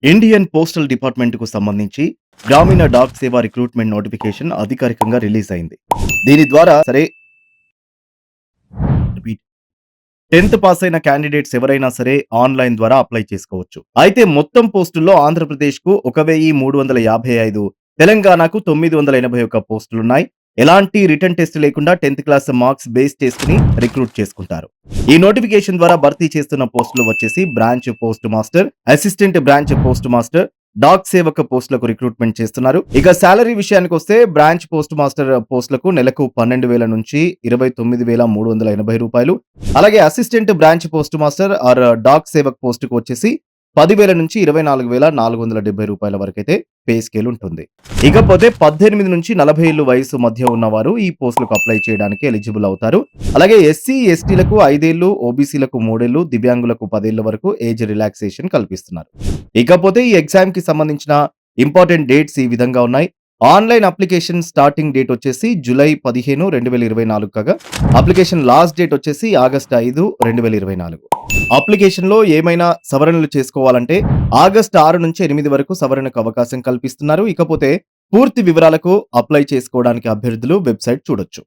Indian postal department కు సంబంధించి గ్రామీణ డాక్ సేవ రిక్రూట్మెంట్ నోటిఫికేషన్ అధికారికంగా రిలీజ్ అయింది. దీని ద్వారా 10th పాస్ అయిన క్యాండిడేట్స్ ఎవరైనా సరే ఆన్లైన్ ద్వారా అప్లై చేసుకోవచ్చు. అయితే మొత్తం పోస్టుల్లో ఆంధ్రప్రదేశ్ కు 1355, తెలంగాణకు 981 పోస్టులున్నాయి. ఎలాంటి రిటర్న్ టెస్ట్ లేకుండా 10th క్లాస్ మార్క్స్ బేస్ చేసుకుని రిక్రూట్ చేసుకుంటారు. ఈ నోటిఫికేషన్ ద్వారా భర్తీ చేస్తున్న పోస్టులు వచ్చేసి branch post master, assistant branch post master, Dak Sevak పోస్టులకు రిక్రూట్మెంట్ చేస్తున్నారు. ఇక సాలరీ విషయానికి వస్తే బ్రాంచ్ పోస్ట్ మాస్టర్ పోస్టులకు నెలకు 12,000 నుంచి 29,380 రూపాయలు. అలాగే assistant branch post master or Dak Sevak పోస్టుకు వచ్చేసి 10,000 నుంచి 24,470 రూపాయల వరకైతే పే స్కేల్ ఉంటుంది. ఇకపోతే 18 నుంచి 40 ఏళ్ల వయసు మధ్య ఉన్నవారు ఈ పోస్టులకు అప్లై చేయడానికి ఎలిజిబుల్ అవుతారు. అలాగే ఎస్సీ, ఎస్టీలకు 5 ఏళ్లు, ఓబీసీలకు 3 ఏళ్లు, దివ్యాంగులకు 10 ఏళ్ల వరకు ఏజ్ రిలాక్సేషన్ కల్పిస్తున్నారు. ఇకపోతే ఈ ఎగ్జామ్ కి సంబంధించిన ఇంపార్టెంట్ డేట్స్ ఈ విధంగా ఉన్నాయి. ఆన్లైన్ అప్లికేషన్ స్టార్టింగ్ డేట్ వచ్చేసి జూలై 15, 2024 కాగా అప్లికేషన్ లాస్ట్ డేట్ వచ్చేసి ఆగస్టు 5, 2024. అప్లికేషన్ లో ఏమైనా సవరణలు చేసుకోవాలంటే ఆగస్టు 6 నుంచి 8 వరకు సవరణకు అవకాశం కల్పిస్తున్నారు. ఇకపోతే పూర్తి వివరాలకు అప్లై చేసుకోవడానికి అభ్యర్థులు వెబ్సైట్ చూడొచ్చు.